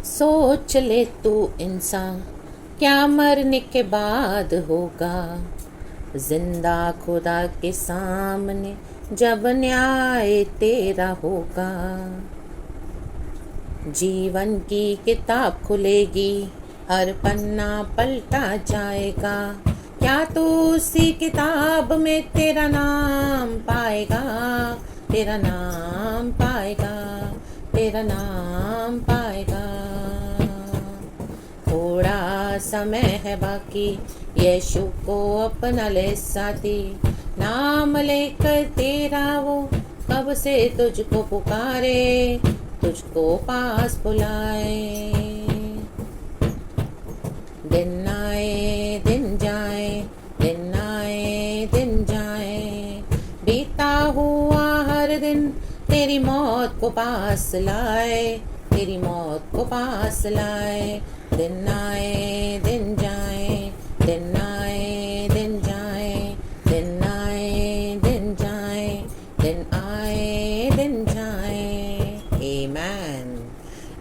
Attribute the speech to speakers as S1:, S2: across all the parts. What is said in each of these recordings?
S1: सोच ले तू इंसान, क्या मरने के बाद होगा। जिंदा खुदा के सामने जब न्याय तेरा होगा। जीवन की किताब खुलेगी, हर पन्ना पलटा जाएगा। क्या तू उसी किताब में तेरा नाम पाएगा, तेरा नाम पाएगा, तेरा नाम पाएगा। थोड़ा समय है बाकी, यीशु को अपना ले साथी। नाम लेकर तेरा वो कब से तुझको पुकारे, तुझको पास बुलाए। दिन आए दिन जाए, दिन आए दिन जाए, बीता हुआ हर दिन तेरी मौत को पास लाए, तेरी मौत को पास लाए। दिन आए दिन जाए, दिन आए दिन जाए, दिन आए दिन जाए, दिन आए दिन जाए। Amen.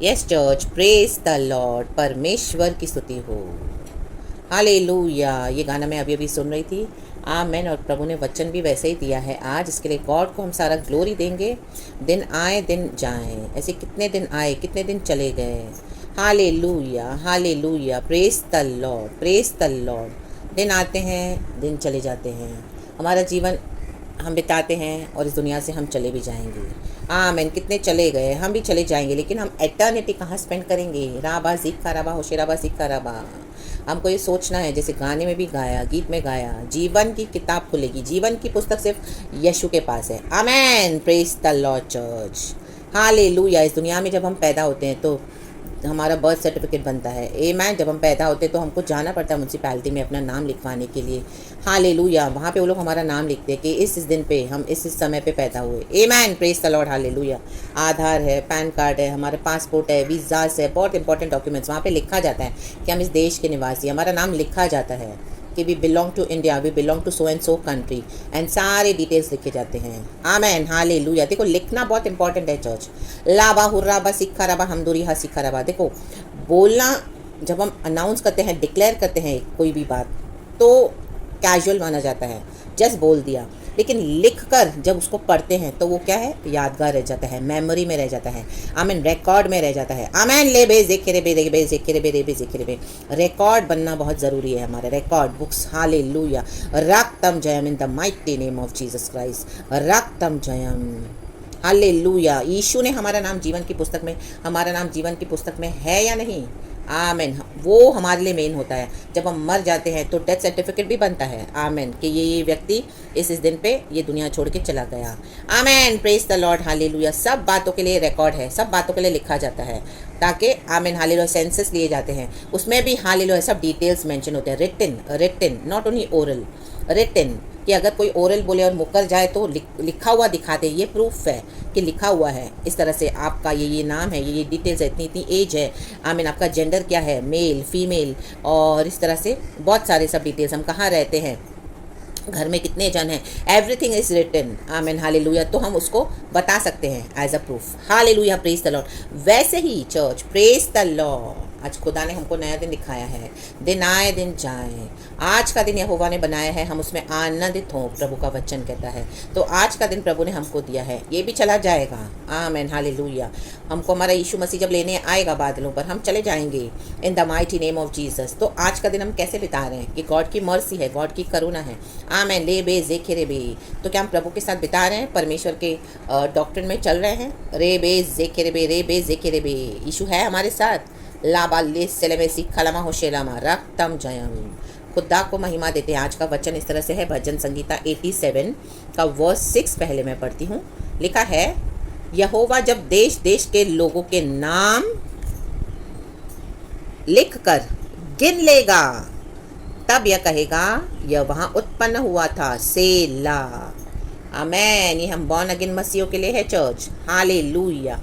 S1: Yes church, praise the Lord. परमेश्वर की स्तुति हो। हालेलुया। ये गाना मैं अभी अभी सुन रही थी। आमेन। और प्रभु ने वचन भी वैसे ही दिया है आज। इसके लिए गॉड को हम सारा ग्लोरी देंगे। दिन आए दिन जाएं, ऐसे कितने दिन आए, कितने दिन चले गए। Hallelujah hallelujah. Praise the Lord, praise the Lord. दिन आते हैं, दिन चले जाते हैं। हमारा जीवन हम बिताते हैं और इस दुनिया से हम चले भी जाएंगे। आमेन। कितने चले गए, हम भी चले जाएंगे, लेकिन हम एटर्निटी कहाँ स्पेंड करेंगे। राबा जिक्का राबा होशेराबा सिक्का राबा। हमको ये सोचना है, जैसे गाने में भी गाया, गीत में गाया, जीवन की किताब खुलेगी। जीवन की पुस्तक सिर्फ यीशु के पास है। Amen. Praise the Lord church. Hallelujah. इस दुनिया में जब हम पैदा होते हैं तो हमारा बर्थ सर्टिफिकेट बनता है। आमेन। जब हम पैदा होते हैं तो हमको जाना पड़ता है म्यूनसिपैलिटी में अपना नाम लिखवाने के लिए। हालेलुया। वहाँ पे वो लोग हमारा नाम लिखते हैं कि इस दिन पे हम इस समय पे पैदा हुए। Amen. Praise the Lord. Hallelujah. Aadhaar है, पैन कार्ड है, हमारे पासपोर्ट है, वीज़ास है, बहुत इंपॉर्टेंट डॉक्यूमेंट्स वहाँ पे लिखा जाता है कि हम इस देश के निवासी, हमारा नाम लिखा जाता है कि we belong to India, we belong to so and so country, and सारे डिटेल्स लिखे जाते हैं। आमेन। हालेलुया। देखो, लिखना बहुत इंपॉर्टेंट है चर्च। लाबा हुर्राबा सिक्खा रबा हमदुरी हा सिक्खा रबा। देखो, बोलना जब हम अनाउंस करते हैं, डिक्लेयर करते हैं कोई भी बात, तो कैजुअल माना जाता है, जस्ट बोल दिया। लेकिन लिख कर जब उसको पढ़ते हैं तो वो क्या है, यादगार रह जाता है, मेमोरी में रह जाता है। आमीन। रिकॉर्ड में रह जाता है। आमीन। ले बे ज़िक्र बे रे बे ज़िक्र बे रे बे ज़िक्र बे। रिकॉर्ड बनना बहुत ज़रूरी है, हमारे रिकॉर्ड बुक्स। हालेलुया। रक्तम जयम in the mighty name of Jesus Christ. रक्तम जयम। हालेलुया। यीशु ने हमारा नाम जीवन की पुस्तक में, हमारा नाम जीवन की पुस्तक में है या नहीं। आमेन। वो हमारे लिए मेन होता है। जब हम मर जाते हैं तो डेथ सर्टिफिकेट भी बनता है। आमेन। कि ये व्यक्ति इस दिन पे ये दुनिया छोड़ के चला गया। Amen. Praise the Lord. Hallelujah. सब बातों के लिए रिकॉर्ड है, सब बातों के लिए लिखा जाता है, ताकि आमेन हालेलुया सेंसस लिए जाते हैं, उसमें भी हालेलुया सब डिटेल्स मेंशन होते हैं। Written, written, not only oral, written, कि अगर कोई ओरल बोले और मुकर जाए तो लिखा हुआ दिखाते, ये प्रूफ है कि लिखा हुआ है। इस तरह से आपका ये नाम है, ये डिटेल्स है, इतनी इतनी एज है, आमीन, आपका जेंडर क्या है, मेल फीमेल, और इस तरह से बहुत सारे सब डिटेल्स, हम कहाँ रहते हैं, घर में कितने जन हैं, everything is written. Amen hallelujah. तो हम उसको बता सकते हैं as a proof. Hallelujah. Praise the Lord. वैसे ही चर्च, प्रेज द लॉर्ड। आज खुदा ने हमको नया दिन दिखाया है। दिन आए दिन जाए। आज का दिन यहोवा ने बनाया है, हम उसमें आनंदित हों, प्रभु का वचन कहता है। तो आज का दिन प्रभु ने हमको दिया है, ये भी चला जाएगा। आमीन हालेलुया। हमको हमारा यीशु मसीह जब लेने आएगा बादलों पर, हम चले जाएंगे इन the mighty name of Jesus. तो आज का दिन हम कैसे बिता रहे हैं कि गॉड की मर्सी है, गॉड की करुणा है। आमीन। ले बे ज़ेखे बे। तो क्या हम प्रभु के साथ बिता रहे हैं, परमेश्वर के डॉक्ट्रिन में चल रहे हैं। रे बे ज़ेखे बे, रे बे ज़ेखे बे। यीशु है हमारे साथ। लाबा ले सेलेमे सिक्खलामा होशेलामा रक्तम जयम। खुदा को महिमा देते हैं। आज का वचन इस तरह से है, भजन संगीता 87 का वर्स 6 पहले मैं पढ़ती हूँ। लिखा है, यहोवा जब देश देश के लोगों के नाम लिख कर गिन लेगा, तब यह कहेगा यह वहाँ उत्पन्न हुआ था। सेला। आमेन। ये हम बॉर्न अगेन मसीहों के लिए है चर्च। हालेलुया।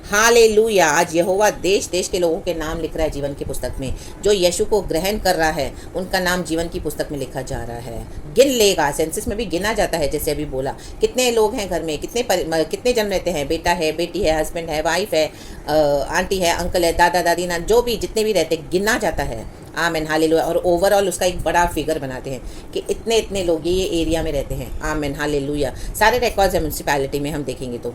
S1: हालेलुया। आज यहोवा देश देश के लोगों के नाम लिख रहा है जीवन की पुस्तक में। जो यीशु को ग्रहण कर रहा है उनका नाम जीवन की पुस्तक में लिखा जा रहा है। गिन लेगा, सेंसस में भी गिना जाता है, जैसे अभी बोला कितने लोग हैं घर में, कितने जन रहते हैं, बेटा है, बेटी है, हस्बैंड है, वाइफ है, आंटी है, अंकल है, दादा दादी ना, जो भी जितने भी रहते गिना जाता है। Amen hallelujah. और ओवरऑल उसका एक बड़ा फिगर बनाते हैं कि इतने इतने लोग ये एरिया में रहते हैं। Amen hallelujah. सारे रिकॉर्ड्स है म्यूनसिपैलिटी में, हम देखेंगे तो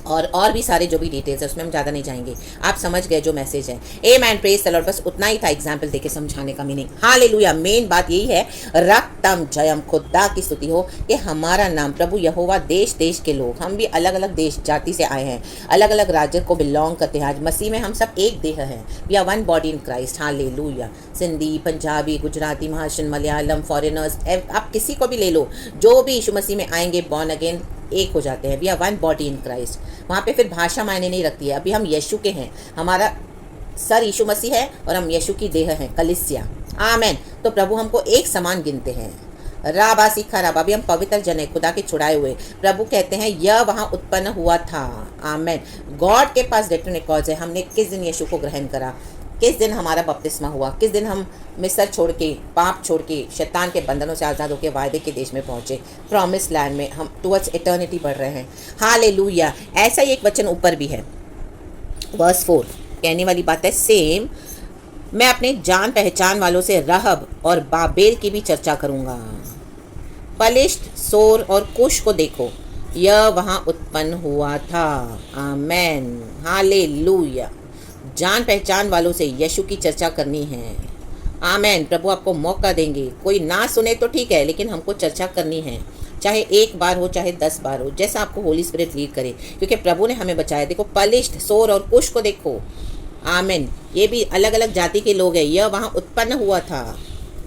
S1: और भी सारे जो भी डिटेल्स है उसमें हम ज़्यादा नहीं जाएंगे। आप समझ गए जो मैसेज है। Amen, praise the Lord. बस उतना ही था एग्जाम्पल देके समझाने का मीनिंग। हालेलुया। मेन बात यही है, रक्तम जयम, खुदा की स्तुति हो कि हमारा नाम प्रभु यहोवा देश देश के लोग, हम भी अलग अलग देश जाति से आए हैं, अलग अलग राज्य को बिलोंग करते हैं। आज मसीह में हम सब एक देह हैं। We are one body in Christ. Hallelujah. Sindhi, Punjabi, Gujarati, महाशन, मलयालम, फॉरेनर्स, आप किसी को भी ले लो, जो भी यीशु मसीह में आएंगे बॉर्न अगेन एक हो जाते हैं। We are one body in Christ. वहाँ पे फिर भाषा मायने नहीं रखती है। अभी हम यीशु के हैं, हमारा सर यीशु मसीह है और हम यीशु की देह हैं, कलिसिया। आमेन। तो प्रभु हमको एक समान गिनते हैं। राबा सीखा राबा, अभी हम पवित्र जन है, खुदा के छुड़ाए हुए। प्रभु कहते हैं यह वहाँ उत्पन्न हुआ था। आमेन। गॉड के पास रिटन रिकॉर्ड्स है, हमने किस दिन यीशु को ग्रहण करा, किस दिन हमारा बपतिस्मा हुआ, किस दिन हम मिस्र छोड़ के, पाप छोड़ के, शैतान के बंधनों से आज़ाद होकर वायदे के देश में पहुँचे, प्रॉमिस लैंड में हम टुवर्ड्स इटर्निटी बढ़ रहे हैं। हालेलुया। ऐसा ही एक वचन ऊपर भी है, वर्स 4 कहने वाली बात है, सेम मैं अपने जान पहचान वालों से रहब और बाबेल की भी चर्चा करूँगा। पलिश्त, सोर और कुश को देखो, यह वहाँ उत्पन्न हुआ था। Amen hallelujah. जान पहचान वालों से यीशु की चर्चा करनी है। आमेन। प्रभु आपको मौका देंगे, कोई ना सुने तो ठीक है, लेकिन हमको चर्चा करनी है, चाहे एक बार हो चाहे 10 बार हो, जैसा आपको होली स्पिरिट लीड करे, क्योंकि प्रभु ने हमें बचाया। देखो पलिश्त, सोर और कुश को देखो। आमेन। ये भी अलग अलग जाति के लोग हैं, यह वहाँ उत्पन्न हुआ था।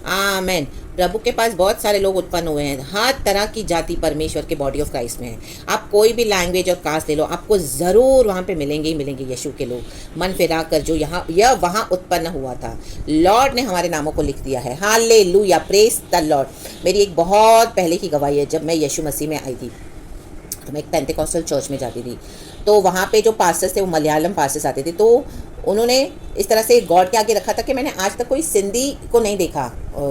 S1: आमेन। प्रभु के पास बहुत सारे लोग उत्पन्न हुए हैं, हर तरह की जाति परमेश्वर के बॉडी ऑफ क्राइस्ट में है। आप कोई भी लैंग्वेज और कास्ट ले लो, आपको ज़रूर वहाँ पे मिलेंगे ही मिलेंगे यीशु के लोग मन फिरा कर, जो यह वहाँ उत्पन्न हुआ था। लॉर्ड ने हमारे नामों को लिख दिया है। हालेलुया। Praise the Lord. मेरी एक बहुत पहले की गवाही है, जब मैं यीशु मसीह में आई थी तो मैं एक पेंटेकोस्टल चर्च में जाती थी, तो वहाँ पे जो पास्टर्स थे वो मलयालम पास्टर्स आते थे, तो उन्होंने इस तरह से गॉड के आगे रखा था कि मैंने आज तक कोई सिंधी को नहीं देखा।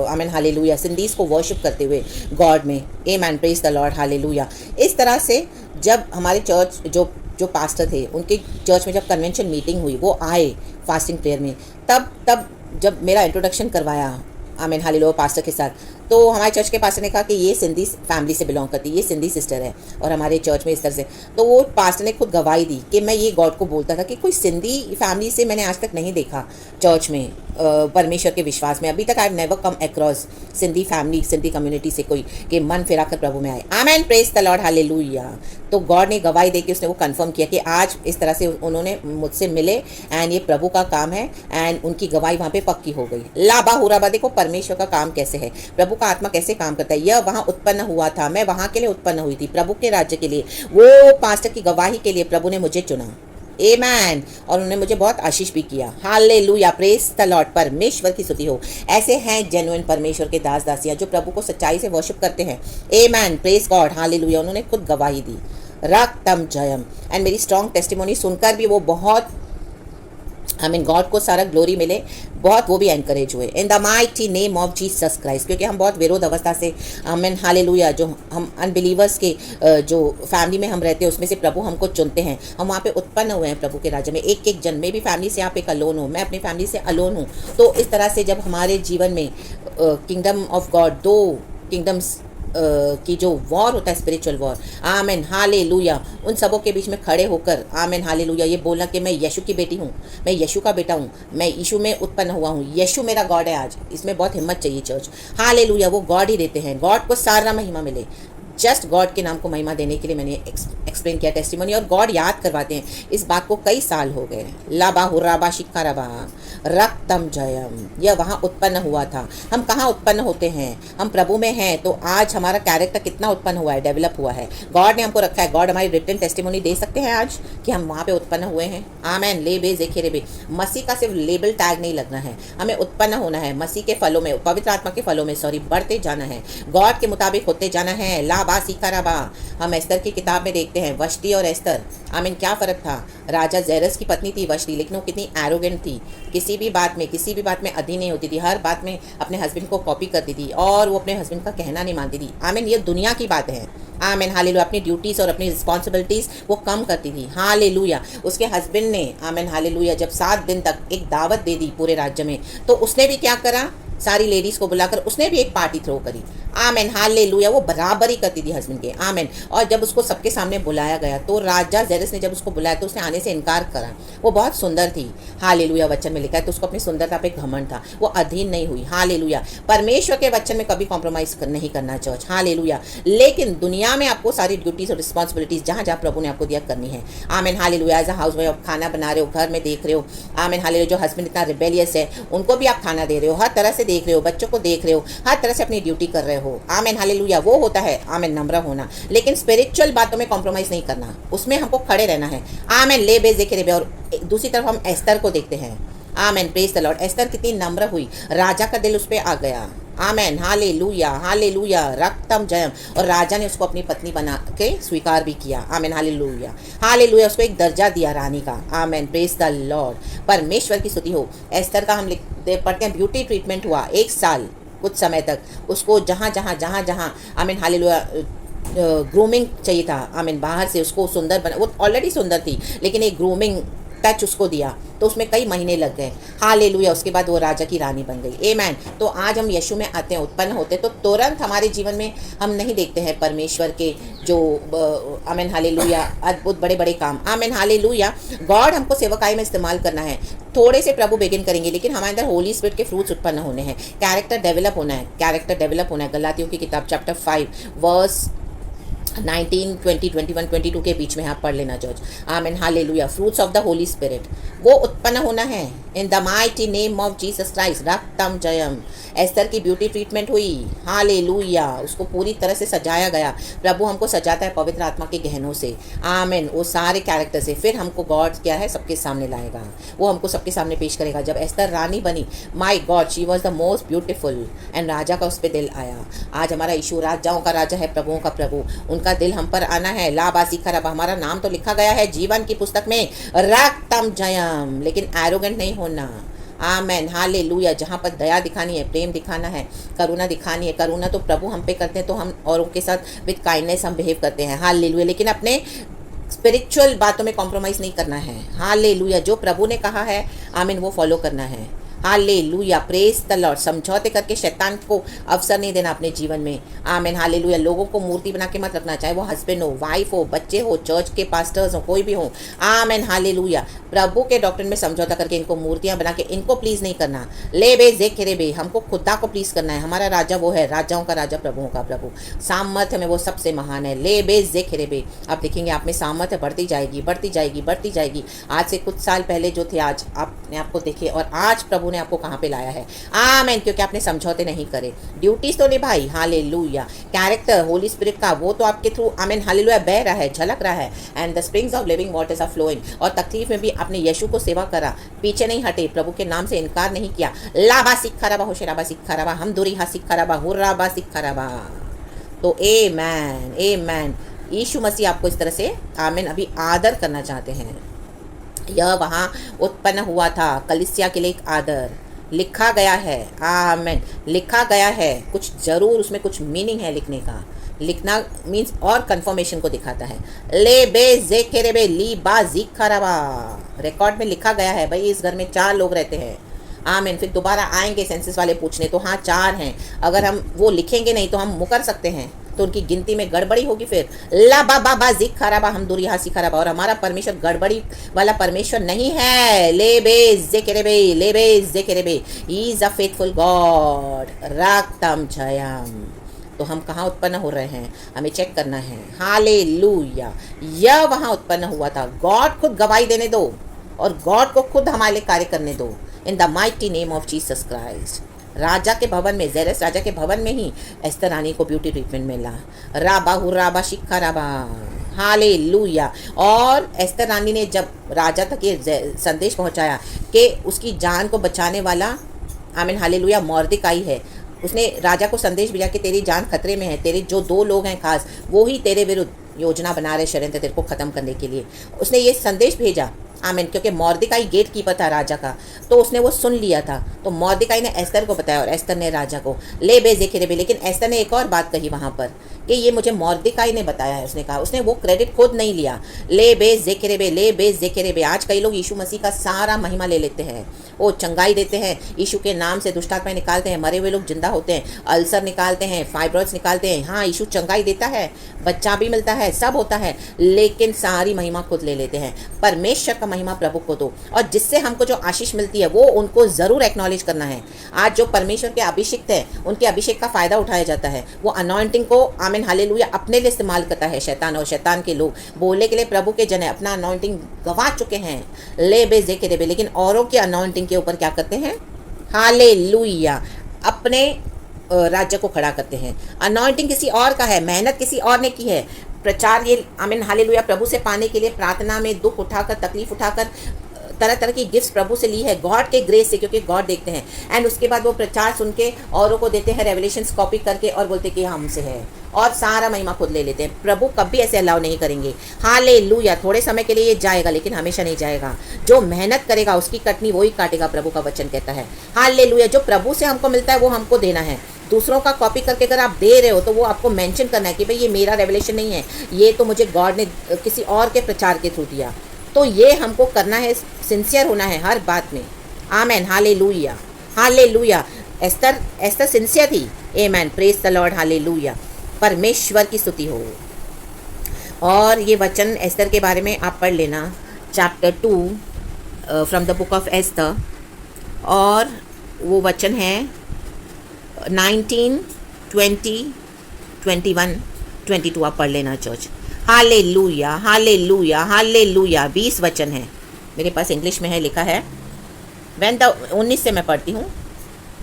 S1: आमीन हालेलुया। सिंधीज़ को वर्शिप करते हुए गॉड में। आमीन, प्रेज द लॉर्ड। हालेलुया। इस तरह से जब हमारे चर्च जो पास्टर थे, उनके चर्च में जब कन्वेंशन मीटिंग हुई, वो आए फास्टिंग प्रेयर में, तब जब मेरा इंट्रोडक्शन करवाया आमीन हालेलुया पास्टर के साथ, तो हमारे चर्च के पास्टर ने कहा कि ये सिंधी फैमिली से बिलोंग करती है, ये सिंधी सिस्टर है और हमारे चर्च में इस तरह से। तो वो पास्टर ने खुद गवाही दी कि मैं ये गॉड को बोलता था कि कोई सिंधी फैमिली से मैंने आज तक नहीं देखा चर्च में, परमेश्वर के विश्वास में। अभी तक I have never come across Sindhi family, Sindhi community से कोई कि मन फिरा कर प्रभु में आए। आमेन, प्रेज द लॉर्ड। हालेलुया। तो गॉड ने गवाही दे के उसने वो कंफर्म किया कि आज इस तरह से उन्होंने मुझसे मिले एंड ये प्रभु का काम है, एंड उनकी गवाही वहाँ पे पक्की हो गई। लाबा हुराबा। देखो परमेश्वर का काम कैसे है, प्रभु का आत्मा कैसे काम करता है। यह वहाँ उत्पन्न हुआ था, मैं वहाँ के लिए उत्पन्न हुई थी, प्रभु के राज्य के लिए। वो पास्टर की गवाही के लिए प्रभु ने मुझे चुना। आमेन। और उन्होंने मुझे बहुत आशीष भी किया। हालेलुया। Praise the Lord. परमेश्वर की स्तुति हो। ऐसे हैं जेन्युइन परमेश्वर के दास दासियां जो प्रभु को सच्चाई से वर्शिप करते हैं। आमेन, प्रेज गॉड। हालेलुया। उन्होंने खुद गवाही दी, रक्तम जयम। एंड मेरी स्ट्रॉन्ग टेस्टिमोनी सुनकर भी वो बहुत गॉड को सारा ग्लोरी मिले, बहुत वो भी एनकरेज हुए इन the mighty name of Jesus Christ. क्योंकि हम बहुत विरोध अवस्था से, आमीन हालेलुया, जो हम अनबिलीवर्स के जो फैमिली में हम रहते हैं उसमें से प्रभु हमको चुनते हैं। हम वहाँ पे उत्पन्न हुए हैं प्रभु के राज्य में। एक एक जन में भी फैमिली से आप एक अलोन हो, मैं अपनी फैमिली से अलोन हूँ। तो इस तरह से जब हमारे जीवन में किंगडम ऑफ गॉड, 2 किंगडम्स की जो वॉर होता है, स्पिरिचुअल वॉर, आमेन हालेलुया, उन सबों के बीच में खड़े होकर आमेन हालेलुया ये बोलना कि मैं यीशु की बेटी हूँ, मैं यीशु का बेटा हूँ, मैं यीशु में उत्पन्न हुआ हूँ, यीशु मेरा गॉड है। आज इसमें बहुत हिम्मत चाहिए चर्च। हालेलुया। वो गॉड ही देते हैं, गॉड को सारा महिमा मिले। जस्ट गॉड के नाम को महिमा देने के लिए मैंने एक्सप्लेन किया टेस्टिमोनी, और गॉड याद करवाते हैं इस बात को। कई साल हो गए। लाबा हुराबा शिक्का रबा, रक्तम जयम, यह वहाँ उत्पन्न हुआ था। हम कहाँ उत्पन्न होते हैं? हम प्रभु में हैं। तो आज हमारा कैरेक्टर कितना उत्पन्न हुआ है, डेवलप हुआ है। गॉड ने हमको रखा है। गॉड हमारी रिटन टेस्टिमोनी दे सकते हैं आज कि हम वहाँ पे उत्पन्न हुए हैं। आमेन। ले बे जेखे रे बे। मसीह का सिर्फ लेबल टैग नहीं लगना है, हमें उत्पन्न होना है। मसीह के फलों में, पवित्र आत्मा के फलों में बढ़ते जाना है, गॉड के मुताबिक होते जाना है। लाबा सिखाराबा। हम एस्तर की किताब में देखते हैं वष्टी और एस्तर, आमीन, क्या फ़र्क था। राजा जेरस की पत्नी थी वष्टी, लेकिन वो कितनी एरोगेंट थी, किसी भी बात में अधीन नहीं होती थी, हर बात में अपने हस्बैंड को कॉपी करती थी और वो अपने हस्बैंड का कहना नहीं मानती थी। आमीन, ये दुनिया की बात है। Amen, hallelujah. अपनी ड्यूटीज़ और अपनी रिस्पॉन्सिबिलिटीज़ वो कम करती थी। हालेलुया। उसके हस्बैंड ने, आमीन हालेलुया, जब 7 दिन तक एक दावत दे दी पूरे राज्य में, तो उसने भी क्या करा, सारी लेडीज़ को बुलाकर उसने भी एक पार्टी थ्रो करी। आमीन हालेलुया। वो बराबरी करती थी हस्बैंड के। आमीन। और जब उसको सबके सामने बुलाया गया तो राजा जेरस ने जब उसको बुलाया तो उसने आने से इनकार करा। वो बहुत सुंदर थी। हालेलुया। वचन में लिखा है, तो उसको अपनी सुंदरता पे घमंड था, वो अधीन नहीं हुई। हालेलुया। परमेश्वर के वचन में कभी कॉम्प्रोमाइज़ नहीं करना चर्च। हालेलुया। लेकिन दुनिया में आपको सारी ड्यूटीज़ और रिस्पॉन्सिबिलिटीज़ जहाँ जहाँ प्रभु ने आपको दिया करनी है। Amen hallelujah. As a housewife आप खाना बना रहे हो, घर में देख रहे हो। आमीन हालेलुया। जो हस्बैंड इतना रिबेलियस है उनको भी आप खाना दे रहे हो, हर तरह से देख रहे हो, बच्चों को देख रहे हो, हर तरह से अपनी ड्यूटी कर रहे हो। आमीन हालेलुया। वो होता है आमीन नम्र होना, लेकिन स्पिरिचुअल बातों में कॉम्प्रोमाइज़ नहीं करना, उसमें हमको खड़े रहना है। आमीन। ले बेजे के रेबे। और दूसरी तरफ हम एस्तर को देखते हैं। आमीन, प्रेज द लॉर्ड। एस्तर कितनी नम्र हुई, राजा का दिल उस पर आ गया। आमीन हालेलुया। हालेलुया। रक्तम जयम। और राजा ने उसको अपनी पत्नी बना के स्वीकार भी किया। आमीन हालेलुया। हालेलुया। उसको एक दर्जा दिया रानी का। आमीन, प्रेज द लॉर्ड। परमेश्वर की स्तुति हो। एस्तर का हम पढ़ते हैं ब्यूटी ट्रीटमेंट हुआ 1 साल कुछ समय तक। उसको जहाँ जहाँ आमीन हालेलुया ग्रूमिंग चाहिए था। आमीन, बाहर से उसको सुंदर बना, वो ऑलरेडी सुंदर थी, लेकिन एक ग्रूमिंग टच उसको दिया तो उसमें कई महीने लग गए। हालेलुया। उसके बाद वो राजा की रानी बन गई। आमीन। तो आज हम यीशु में आते हैं, उत्पन्न होते हैं, तो तुरंत हमारे जीवन में हम नहीं देखते हैं परमेश्वर के जो आमीन हालेलुया अद्भुत बड़े बड़े काम। आमीन हालेलुया। गॉड हमको सेवकाई में इस्तेमाल करना है। थोड़े से प्रभु बिगिन करेंगे, लेकिन हमारे अंदर होली स्पिरिट के फ्रूट्स उत्पन्न होने हैं, कैरेक्टर डेवलप होना है, कैरेक्टर डेवलप होना है। गलातियों की किताब चैप्टर 5 वर्स 19, 20, 21, 22 के बीच में आप पढ़ लेना जज। Amen hallelujah. Fruits of the Holy Spirit वो उत्पन्न होना है in the mighty name of Jesus Christ. रक्तम जयम। एस्तर की ब्यूटी ट्रीटमेंट हुई। हालेलुया। उसको पूरी तरह से सजाया गया। प्रभु हमको सजाता है पवित्र आत्मा के गहनों से। आमीन। वो सारे कैरेक्टर से फिर हमको गॉड क्या है सबके सामने लाएगा, वो हमको सबके सामने पेश करेगा। जब एस्तर रानी बनी, my God, she was the most beautiful, and राजा का उस पर दिल आया। आज हमारा यीशु राजाओं का राजा है, प्रभुओं का प्रभु, उनका दिल हम पर आना है। लाबा सिखाराबा। हमारा नाम तो लिखा गया है जीवन की पुस्तक में, रक्तम जयम, लेकिन एरोगेंट नहीं होना। Amen hallelujah. जहाँ पर दया दिखानी है, प्रेम दिखाना है, करुणा दिखानी है। करुणा तो प्रभु हम पे करते हैं, तो हम औरों के साथ विद काइंडनेस हम बिहेव करते हैं। हालेलुया। लेकिन अपने स्पिरिचुअल बातों में कॉम्प्रोमाइज़ नहीं करना है। हालेलुया। जो प्रभु ने कहा है, आमीन, वो फॉलो करना है। हालेलुया। Praise the Lord. समझौते करके शैतान को अवसर नहीं देना अपने जीवन में। आमीन हालेलुया। लोगों को मूर्ति बना के मत रखना, चाहे वो हस्बैंड हो, वाइफ हो, बच्चे हो, चर्च के पास्टर्स हो, कोई भी हो। आमीन हालेलुया। प्रभु के डॉक्ट्रिन में समझौता करके इनको मूर्तियां बना के इनको प्लीज़ नहीं करना। ले बे जे खेरे बे। हमको खुदा को प्लीज़ करना है। हमारा राजा वो है, राजाओं का राजा, प्रभुओं का प्रभु। सामर्थ्य में वो सबसे महान है। ले बे जे खेरे बे। आप देखेंगे आप में सामर्थ्य बढ़ती जाएगी, बढ़ती जाएगी, बढ़ती जाएगी। आज से कुछ साल पहले जो थे, आज आपने आपको देखे, और आज प्रभु ने आपको कहाँ पे लाया है। आमीन। क्योंकि आपने समझौते नहीं करे, ड्यूटीज तो निभाई। हालेलुया। कैरेक्टर होली स्पिरिट का वो तो आपके थ्रू आमीन हालेलुया बह रहा है, झलक रहा है। And the springs of living waters are flowing. और तकलीफ में भी आपने यीशु को सेवा करा, पीछे नहीं हटे, प्रभु के नाम से इनकार नहीं किया। लाबा सिखाराबा होशराबा सिखाराबा हम दुरीहा सिखाराबा हुर्राबा सिखाराबा। तो आमेन आमेन। यीशु मसीह आपको इस तरह से आमीन अभी आदर करना चाहते हैं। यह वहाँ उत्पन्न हुआ था, कलीसिया के लिए एक आदर लिखा गया है। आमीन। लिखा गया है, कुछ ज़रूर उसमें कुछ मीनिंग है लिखने का। लिखना मीन्स और कंफर्मेशन को दिखाता है। ले बे जे केरे बे ली बा जी खराबा। रिकॉर्ड में लिखा गया है, भाई इस घर में 4 लोग रहते हैं। आमीन। फिर दोबारा आएंगे सेंसस वाले पूछने, तो हाँ 4 हैं। अगर हम वो लिखेंगे नहीं तो हम मुकर सकते हैं, तो उनकी गिनती में गड़बड़ी होगी। फिर ला बा बा बा जिक खराबा हम दुरिया सी खराबा। और हमारा परमेश्वर गड़बड़ी वाला परमेश्वर नहीं है। ले बे जे केरे बे, ले बे जे केरे बे। He is a faithful God. राक्तम जयम। तो हम कहाँ उत्पन्न हो रहे हैं, हमें चेक करना है। हालेलुया। यह वहाँ उत्पन्न हुआ था। गॉड खुद गवाही देने दो, और गॉड को खुद हमारे लिए कार्य करने दो। In the mighty name of Jesus Christ. राजा के भवन में, जेरस राजा के भवन में ही एस्तर रानी को ब्यूटी ट्रीटमेंट मिला। राबा हुर्राबा शिखा राबा। हालेलुया। और एस्तर रानी ने जब राजा तक ये संदेश पहुंचाया कि उसकी जान को बचाने वाला आमीन हालेलुया मॉर्दिकाई है, उसने राजा को संदेश भेजा कि तेरी जान खतरे में है, तेरे जो 2 लोग हैं खास, वो ही तेरे विरुद्ध योजना बना रहे, षड्यंत्र तेरे को ख़त्म करने के लिए। उसने ये संदेश भेजा, आमीन, क्योंकि मॉर्देकाई गेट कीपर था राजा का, तो उसने वो सुन लिया था। तो मॉर्देकाई ने एस्तर को बताया और एस्तर ने राजा को, ले बे ज़ेखेरेबे। लेकिन एस्तर ने एक और बात कही वहाँ पर कि ये मुझे मॉर्देकाई ने बताया है। उसने कहा, उसने वो क्रेडिट खुद नहीं लिया। ले बे ज़ेखेरेबे, ले बे ज़ेखेरेबे। आज कई लोग यीशु मसीह का सारा महिमा ले लेते हैं, वो चंगाई देते हैं, यीशु के नाम से दुष्ट आत्माएं निकालते हैं, मरे हुए लोग जिंदा होते हैं, अल्सर निकालते हैं, फाइब्रॉइड्स निकालते हैं। हाँ, यीशु चंगाई देता है, बच्चा भी मिलता है, सब होता है, लेकिन सारी महिमा खुद ले लेते हैं। परमेश्वर का महिमा प्रभु को दो, और जिससे हमको जो आशीष मिलती है वो उनको ज़रूर एक्नॉलेज करना है। आज जो परमेश्वर के अभिषिक्त हैं, उनके अभिषेक का फ़ायदा उठाया जाता है। वो अनॉइंटिंग को, आमीन हालेलुया, अपने लिए इस्तेमाल करता है शैतान, और शैतान के लोग बोलने के लिए प्रभु के जन है अपना अनॉइंटिंग गवा चुके हैं, ले बे ज़ेखेरेबे। लेकिन औरों के अनॉइंटिंग के ऊपर क्या करते हैं? हालेलुया, अपने राज्य को खड़ा करते हैं। अनॉइंटिंग किसी और का है, मेहनत किसी और ने की है, प्रचार ये आमीन हालेलुया प्रभु से पाने के लिए प्रार्थना में दुख उठाकर, तकलीफ उठाकर, तरह तरह की गिफ्ट्स प्रभु से ली है, गॉड के ग्रेस से, क्योंकि गॉड देखते हैं। एंड उसके बाद वो प्रचार सुन के औरों को देते हैं, रेवलेशंस कॉपी करके, और बोलते कि हमसे है, और सारा महिमा खुद ले लेते हैं। प्रभु कभी ऐसे अलाउ नहीं करेंगे। हालेलुया, थोड़े समय के लिए ये जाएगा, लेकिन हमेशा नहीं जाएगा। जो मेहनत करेगा उसकी कटनी वही काटेगा, प्रभु का वचन कहता है। हालेलुया, जो प्रभु से हमको मिलता है वो हमको देना है। दूसरों का कॉपी करके अगर आप दे रहे हो तो वो आपको मेंशन करना है कि भाई ये मेरा रेवलेशन नहीं है, ये तो मुझे गॉड ने किसी और के प्रचार के थ्रू दिया। तो ये हमको करना है, सिंसियर होना है हर बात में। आमेन, हालेलुया, हालेलुया। एस्तर सिंसियर थी। आमेन, प्रेज द लॉर्ड, हालेलुया, परमेश्वर की स्तुति हो। और ये वचन एस्तर के बारे में आप पढ़ लेना, chapter 2 from the book of Esther, और वो वचन है 19, 20, 21, 22 आप पढ़ लेना चर्च। Hallelujah, hallelujah, hallelujah. 20 वचन है, मेरे पास इंग्लिश में है, लिखा है। 19 से मैं पढ़ती हूँ।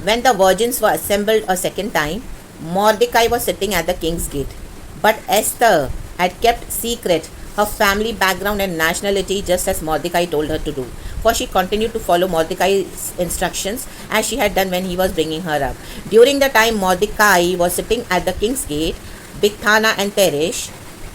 S1: When the virgins were assembled a second time, Mordecai was sitting at the king's gate. But Esther had kept secret her family background and nationality, just as Mordecai told her to do. For she continued to follow Mordecai's instructions as she had done when he was bringing her up. During the time Mordecai was sitting at the king's gate, Bigthana and Teresh,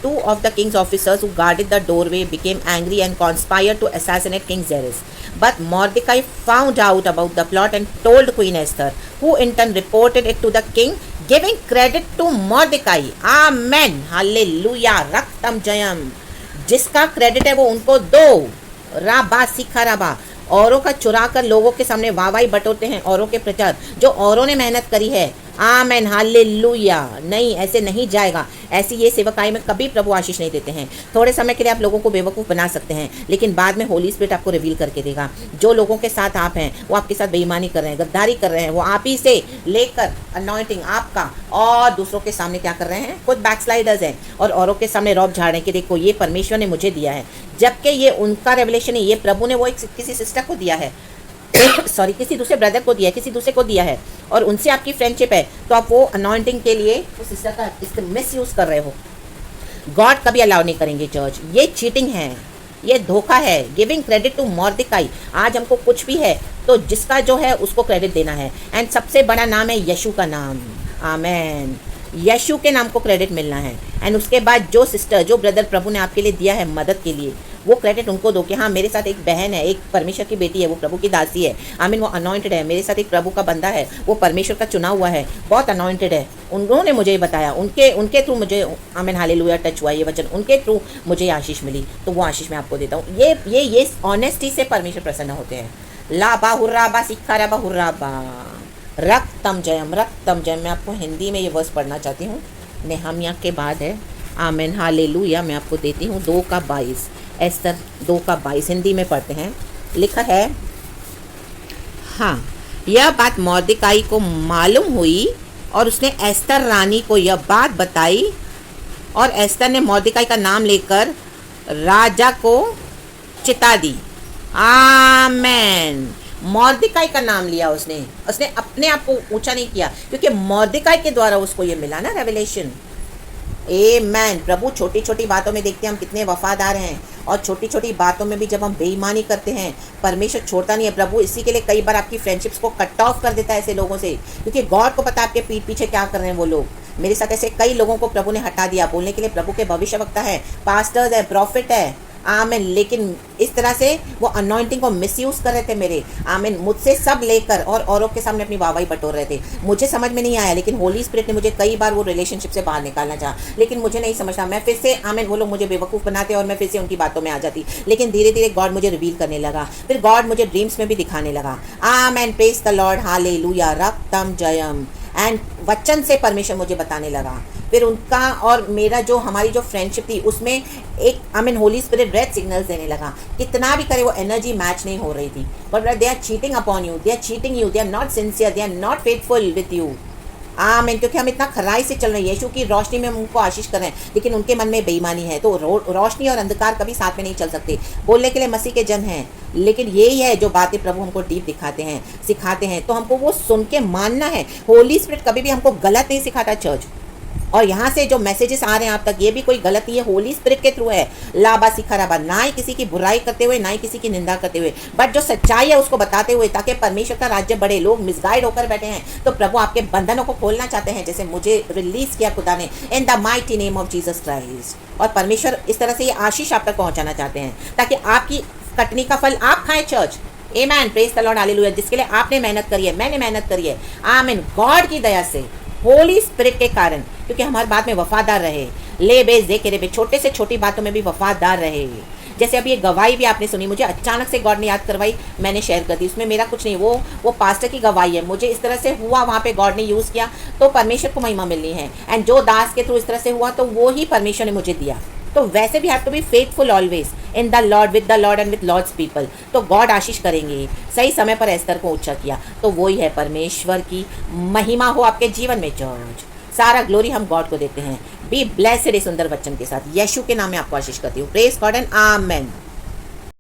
S1: 2 of the king's officers who guarded the doorway, became angry and conspired to assassinate King Xerxes. But Mordecai found out about the plot and told Queen Esther, who in turn reported it to the king, giving credit to Mordecai. Amen. Hallelujah. रक्तम Jayam. जिसका credit है वो उनको दो। राबा सिखा राबा। औरों का चुरा कर लोगों के सामने वाहवाही बटोरते हैं, औरों के प्रचार जो औरों ने मेहनत करी है। आमेन, हालेलुया। नहीं, ऐसे नहीं जाएगा। ऐसी ये सेवकाई में कभी प्रभु आशीष नहीं देते हैं। थोड़े समय के लिए आप लोगों को बेवकूफ़ बना सकते हैं, लेकिन बाद में होली स्पिरिट आपको रिवील करके देगा। जो लोगों के साथ आप हैं वो आपके साथ बेईमानी कर रहे हैं, गद्दारी कर रहे हैं, वो आप ही से लेकर अनॉइंटिंग आपका और दूसरों के सामने क्या कर रहे हैं, खुद बैकस्लाइडर्स हैं और औरों के सामने रौब झाड़ने के देखो ये परमेश्वर ने मुझे दिया है, जबकि ये उनका रेवलेशन है। ये प्रभु ने वो एक किसी सिस्टर को दिया है सॉरी किसी दूसरे ब्रदर को दिया है, किसी दूसरे को दिया है, और उनसे आपकी फ्रेंडशिप है, तो आप वो अनॉइंटिंग के लिए उस सिस्टर का इसका मिस यूज़ कर रहे हो। गॉड कभी अलाउ नहीं करेंगे चर्च। ये चीटिंग है, ये धोखा है। Giving credit to Mordecai. आज हमको कुछ भी है तो जिसका जो है उसको क्रेडिट देना है। एंड सबसे बड़ा नाम है यशु का नाम। आमेन, यशु के नाम को क्रेडिट मिलना है। एंड उसके बाद जो सिस्टर, जो ब्रदर प्रभु ने आपके लिए दिया है मदद के लिए, वो क्रेडिट उनको दो कि हाँ मेरे साथ एक बहन है, एक परमेश्वर की बेटी है, वो प्रभु की दासी है। आमीन, वो अनॉइंटेड है। मेरे साथ एक प्रभु का बंदा है, वो परमेश्वर का चुना हुआ है, बहुत अनॉइंटेड है। उन्होंने मुझे बताया, उनके थ्रू मुझे आमीन हालेलुया टच हुआ ये वचन, उनके थ्रू मुझे आशीष मिली, तो वो आशीष मैं आपको देता हूँ। ये ऑनेस्टी से परमेश्वर प्रसन्न होते हैं। लाबा हुर्राबा सिक्खा राबा हुर्राबा रक्तम जयम, रक्तम जयम। मैं आपको हिंदी में ये वर्स पढ़ना चाहती हूँ, नेहमिया के बाद है। Amen hallelujah. मैं आपको देती हूँ 2:22, एस्तर 2:22 हिंदी में पढ़ते हैं। लिखा है, हाँ, यह बात मॉर्देकाई को मालूम हुई और उसने एस्तर रानी को यह बात बताई, और एस्तर ने मॉर्देकाई का नाम लेकर राजा को चिता दी। आमेन। मॉर्देकाई का नाम लिया उसने अपने आप को ऊंचा नहीं किया, क्योंकि मॉर्देकाई के द्वारा उसको ये मिला ना रेवलेशन। आमेन। प्रभु छोटी छोटी बातों में देखते हैं हम कितने वफादार हैं, और छोटी छोटी बातों में भी जब हम बेईमानी करते हैं, परमेश्वर छोड़ता नहीं है। प्रभु इसी के लिए कई बार आपकी फ्रेंडशिप्स को कट ऑफ कर देता है ऐसे लोगों से, क्योंकि गॉड को पता है आपके पीठ पीछे क्या कर रहे हैं वो लोग। मेरे साथ ऐसे कई लोगों को प्रभु ने हटा दिया। बोलने के लिए प्रभु के भविष्यवक्ता है, पास्टर्स है, प्रॉफिट है, आमीन, लेकिन इस तरह से वो अनॉइंटिंग को मिसयूज कर रहे थे मेरे, आमीन, मुझसे सब लेकर और औरों के सामने अपनी वाहवाही बटोर रहे थे। मुझे समझ में नहीं आया, लेकिन होली स्पिरिट ने मुझे कई बार वो रिलेशनशिप से बाहर निकालना चाहा, लेकिन मुझे नहीं समझता। मैं फिर से, आमीन, वो लोग मुझे बेवकूफ़ बनाते और मैं फिर से उनकी बातों में आ जाती। लेकिन धीरे धीरे गॉड मुझे रिवील करने लगा, फिर गॉड मुझे ड्रीम्स में भी दिखाने लगा। Amen, praise the Lord, hallelujah, रक्तम जयम। एंड वचन से परमेश्वर मुझे बताने लगा। फिर उनका और मेरा जो हमारी जो फ्रेंडशिप थी उसमें एक होली स्पिरिट रेड सिग्नल्स देने लगा। कितना भी करे वो एनर्जी मैच नहीं हो रही थी। But they are cheating upon you, they are cheating you, they are not sincere, they are not faithful with you. Amen, क्योंकि हम इतना खराई से चल रहे हैं, यीशु की रोशनी में हम उनको आशीष कर रहे हैं, लेकिन उनके मन में बेईमानी है। तो रोशनी और अंधकार कभी साथ में नहीं चल सकते। बोलने के लिए मसीह के जन हैं, लेकिन यही है जो बातें प्रभु हमको डीप दिखाते हैं, सिखाते हैं, तो हमको वो सुन के मानना है। होली स्पिरिट कभी भी हमको गलत नहीं सिखाता चर्च। और यहाँ से जो मैसेजेस आ रहे हैं आप तक, ये भी कोई गलत नहीं है, होली स्पिरिट के थ्रू है। लाबा सिखाराबा, ना ही किसी की बुराई करते हुए, ना ही किसी की निंदा करते हुए, बट जो सच्चाई है उसको बताते हुए, ताकि परमेश्वर का राज्य बढ़े। लोग मिसगाइड होकर बैठे हैं, तो प्रभु आपके बंधनों को खोलना चाहते हैं, जैसे मुझे रिलीज किया खुदा ने, इन the mighty name of Jesus Christ. और परमेश्वर इस तरह से ये आशीष आप तक पहुँचाना चाहते हैं, ताकि आपकी कटनी का फल आप खाएं चर्च। आमीन, प्रेज द लॉर्ड, हालेलुया। जिसके लिए आपने मेहनत करी है, मैंने मेहनत करी है, आमीन, गॉड की दया से, होली स्पिरिट के कारण, क्योंकि हमारी बात में वफादार रहे। ले बेस दे के रे बे, छोटे से छोटी बातों में भी वफादार रहे। जैसे अभी ये गवाही भी आपने सुनी, मुझे अचानक से गॉड ने याद करवाई, मैंने शेयर कर दी। उसमें मेरा कुछ नहीं, वो पास्टर की गवाही है। मुझे इस तरह से हुआ, वहाँ पे गॉड ने यूज़ किया, तो परमेश्वर को महिमा मिलनी है। एंड जो दास के थ्रू इस तरह से हुआ, तो वो ही परमेश्वर ने मुझे दिया। तो वैसे भी have to be faithful always in the Lord, with the Lord and with Lord's people. तो गॉड आशीष करेंगे। सही समय पर एस्तर को ऊंचा किया, तो वही है। परमेश्वर की महिमा हो आपके जीवन में चर्च। सारा ग्लोरी हम गॉड को देते हैं। बी ब्लेस्ड इस सुंदर वचन के साथ। यीशु के नाम में आपको आशीष करती हूँ। Praise God and amen.